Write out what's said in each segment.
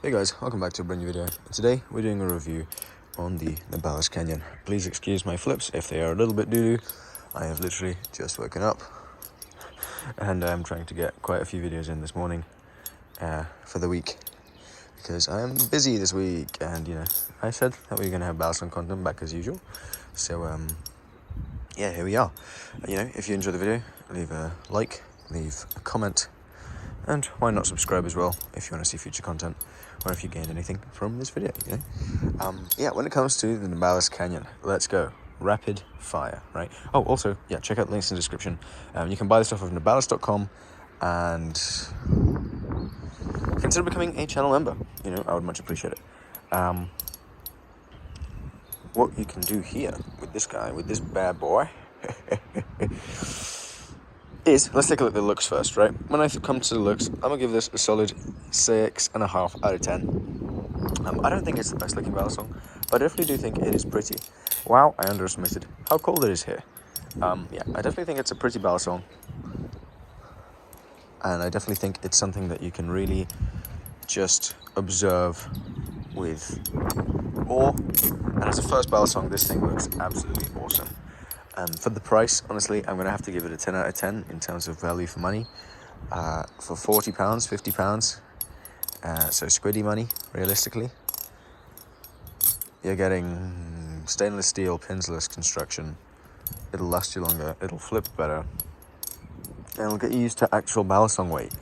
Hey guys, welcome back to a brand new video. Today we're doing a review on the Nabalis Canyon. Please excuse my flips if they are a little bit doo-doo. I have literally just woken up and I'm trying to get quite a few videos in this morning for the week because I am busy this week, and I said that we were going to have Balisong content back as usual. So yeah, here we are. If you enjoyed the video, leave a like, leave a comment, and why not subscribe as well if you want to see future content, or if you gained anything from this video, when it comes to the Nabalis Canyon, let's go. Rapid fire, right? Oh, also, check out the links in the description. You can buy the stuff off Nabalis.com and consider becoming a channel member. I would much appreciate it. What you can do here with this guy, with this bad boy, is, let's take a look at the looks first, right? When I come to the looks, I'm gonna give this a solid 6.5 out of 10. I don't think it's the best looking Balisong, but I definitely do think it is pretty. Wow, I underestimated how cold it is here. I definitely think it's a pretty Balisong, and I definitely think it's something that you can really just observe with awe. And as a first Balisong, this thing looks absolutely awesome. For the price, honestly, I'm going to have to give it a 10 out of 10 in terms of value for money. For £40, £50, so squiddy money, realistically, you're getting stainless steel, pinsless construction. It'll last you longer, it'll flip better, and it'll get you used to actual Balisong weight.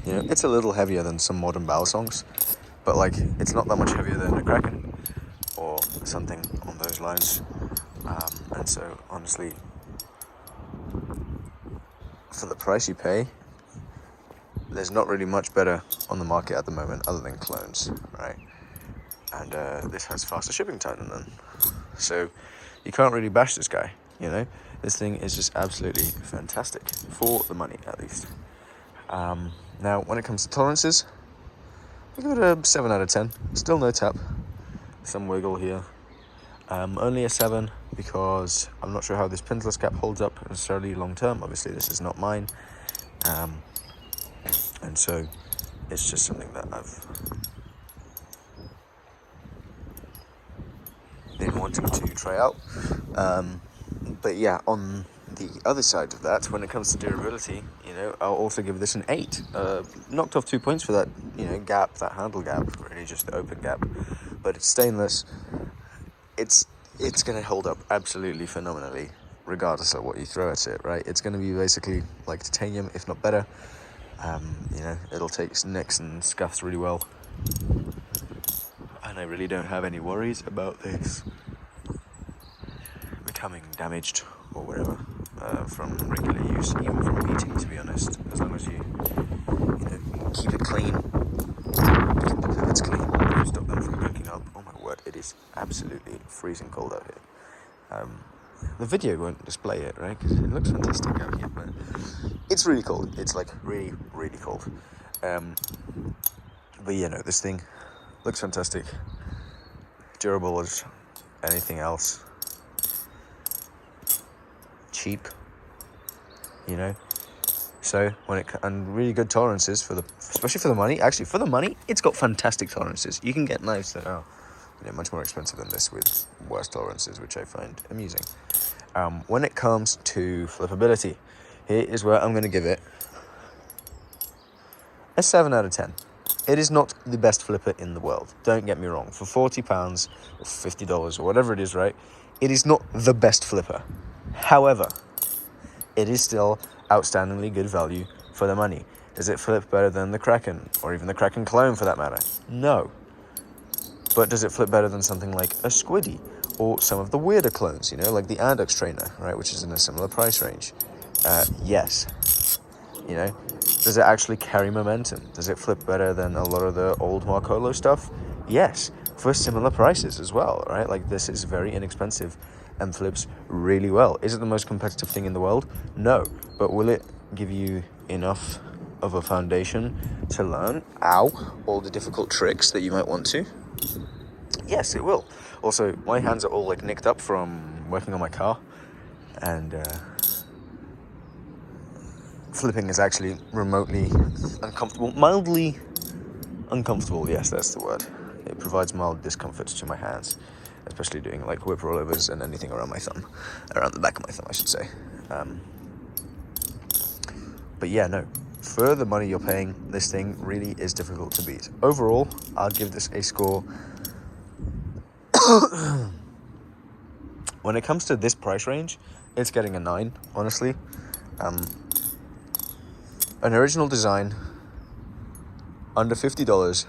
It's a little heavier than some modern Balisongs, but it's not that much heavier than a Kraken or something on those lines. And so, honestly, for the price you pay, there's not really much better on the market at the moment other than clones, right? And this has faster shipping time than them. So you can't really bash this guy, This thing is just absolutely fantastic, for the money at least. Now, when it comes to tolerances, I give it a 7 out of 10. Still no tap, some wiggle here. Only a 7 because I'm not sure how this pinsless cap holds up necessarily long term. Obviously, this is not mine, and so it's just something that I've been wanting to try out. But yeah, on the other side of that, when it comes to durability, I'll also give this an 8. Knocked off 2 points for that, gap, that handle gap, really just the open gap. But it's stainless. It's going to hold up absolutely phenomenally, regardless of what you throw at it, right? It's going to be basically like titanium, if not better. It'll take nicks and scuffs really well. And I really don't have any worries about this becoming damaged or whatever from regular use, even from eating, to be honest. As long as you keep it clean, keep the pivots clean, stop them from breaking up. Oh my word, it is absolutely freezing cold out here. The video won't display it, right? Because it looks fantastic out here, but it's really cold. It's really, really cold. But this thing looks fantastic, durable as anything else, cheap, So and really good tolerances especially for the money. Actually, for the money, it's got fantastic tolerances. You can get knives that are much more expensive than this with worse tolerances, which I find amusing. When it comes to flippability, here is where I'm going to give it a 7 out of 10. It is not the best flipper in the world. Don't get me wrong. For £40 or $50 or whatever it is, right? It is not the best flipper. However, it is still outstandingly good value for the money. Does it flip better than the Kraken, or even the Kraken clone for that matter? No. But does it flip better than something like a Squiddy, or some of the weirder clones, like the Andux Trainer, right, which is in a similar price range? Yes. Does it actually carry momentum? Does it flip better than a lot of the old Marcolo stuff? Yes, for similar prices as well, right? This is very inexpensive and flips really well. Is it the most competitive thing in the world? No. But will it give you enough of a foundation to learn, all the difficult tricks that you might want to? Yes, it will. Also, my hands are all nicked up from working on my car, and flipping is actually remotely uncomfortable, mildly uncomfortable. Yes, that's the word. It provides mild discomfort to my hands, especially doing like whip rollovers and anything around my thumb, around the back of my thumb, I should say. But yeah, no. For the money you're paying, this thing really is difficult to beat. Overall, I'll give this a score. When it comes to this price range, it's getting a 9, honestly. An original design, under $50,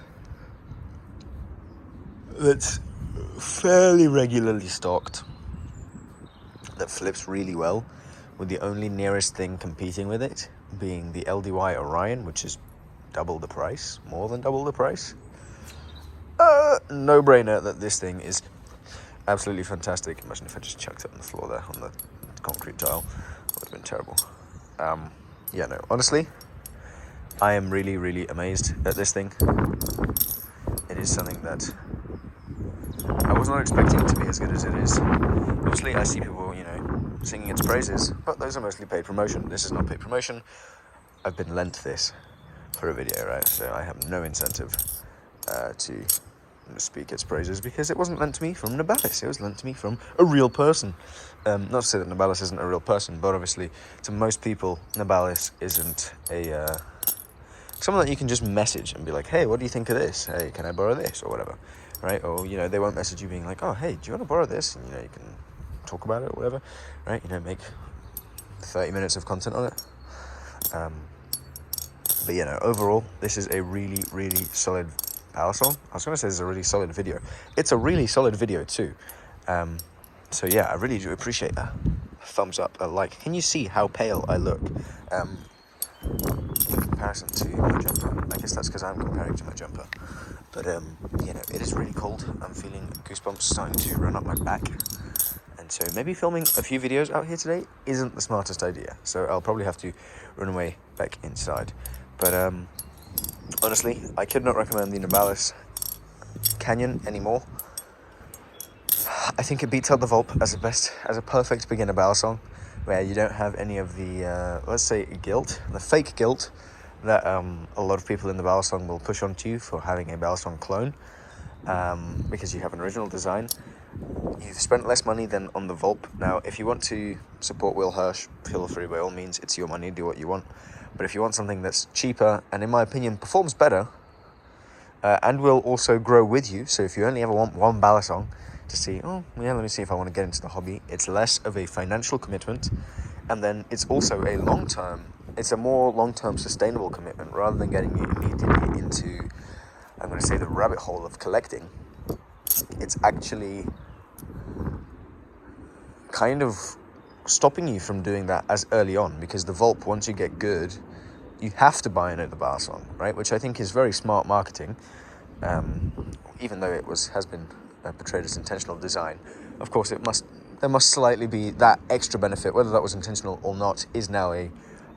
that's fairly regularly stocked, that flips really well, with the only nearest thing competing with it being the LDY Orion, which is double the price, more than double the price. No-brainer that this thing is absolutely fantastic. Imagine if I just chucked it on the floor there, on the concrete tile. That would have been terrible. Yeah, no, honestly, I am really, really amazed at this thing. It is something that I was not expecting it to be as good as it is. Obviously, I see people, singing its praises, but those are mostly paid promotion. This is not paid promotion. I've been lent this for a video, right? So I have no incentive to speak its praises, because it wasn't lent to me from Nabalis. It was lent to me from a real person. Not to say that Nabalis isn't a real person, but obviously to most people, Nabalis isn't someone that you can just message and be like, hey, what do you think of this? Hey, can I borrow this? Or whatever, right? Or, they won't message you being like, oh, hey, do you want to borrow this? And, you can talk about it or whatever, right? Make 30 minutes of content on it. But, overall, this is a really, really solid power song. I was going to say it's a really solid video. It's a really solid video too. So yeah, I really do appreciate a thumbs up, a like. Can you see how pale I look in comparison to my jumper? I guess that's because I'm comparing to my jumper. But it is really cold. I'm feeling goosebumps starting to run up my back. And so maybe filming a few videos out here today isn't the smartest idea. So I'll probably have to run away back inside. But honestly, I could not recommend the Nabalis Canyon anymore. I think it beats out the Volp as a perfect beginner barrel song, where you don't have any of the, let's say, the fake guilt that a lot of people in the barrel song will push onto you for having a barrel song clone, because you have an original design. You've spent less money than on the Volp. Now, if you want to support Will Hirsch, feel free by all means. It's your money, do what you want. But if you want something that's cheaper and, in my opinion, performs better, and will also grow with you, so if you only ever want one barrel song to see, let me see if I want to get into the hobby, it's less of a financial commitment, and then it's also it's a more long-term sustainable commitment, rather than getting you immediately into, I'm going to say, the rabbit hole of collecting. It's actually kind of stopping you from doing that as early on, because the Volp, once you get good, you have to buy another bar song, right? Which I think is very smart marketing, even though it has been portrayed as intentional design. Of course, there must slightly be that extra benefit, whether that was intentional or not, is now a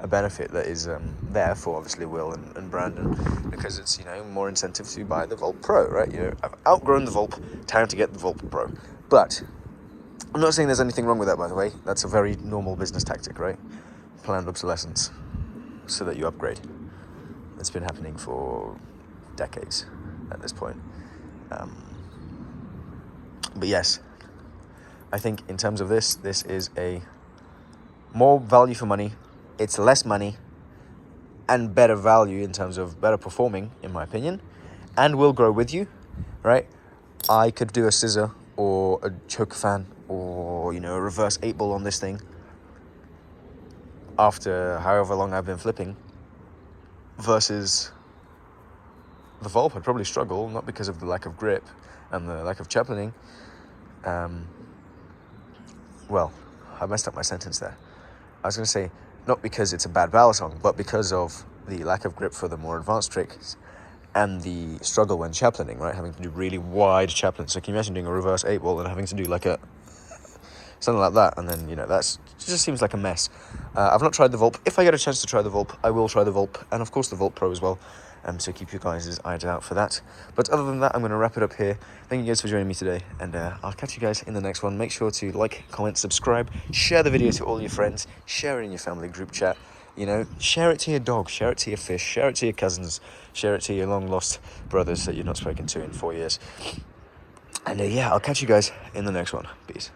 benefit that is there for, obviously, Will and Brandon, because it's, more incentive to buy the Volp Pro, right? I've outgrown the Volp, time to get the Volp Pro. But I'm not saying there's anything wrong with that, by the way. That's a very normal business tactic, right? Planned obsolescence, so that you upgrade. It's been happening for decades at this point. But yes, I think in terms of this is a more value for money. It's less money and better value in terms of better performing, in my opinion, and will grow with you, right? I could do a scissor or a choke fan or, a reverse 8-ball on this thing after however long I've been flipping, versus the Volp. I'd probably struggle, not because of the lack of grip and the lack of chaplaining. Well, I messed up my sentence there. I was going to say, not because it's a bad barrel song, but because of the lack of grip for the more advanced tricks and the struggle when chaplaining, right? Having to do really wide chaplains. So can you imagine doing a reverse 8-ball and having to do like something like that, and then, it just seems like a mess. I've not tried the Volp. If I get a chance to try the Volp, I will try the Volp, and of course the Volp Pro as well. So keep you guys' eyes out for that. But other than that, I'm going to wrap it up here. Thank you guys for joining me today, and I'll catch you guys in the next one. Make sure to like, comment, subscribe, share the video to all your friends, share it in your family group chat, You know, share it to your dog, share it to your fish, share it to your cousins, share it to your long lost brothers that you've not spoken to in 4 years. And yeah, I'll catch you guys in the next one. Peace.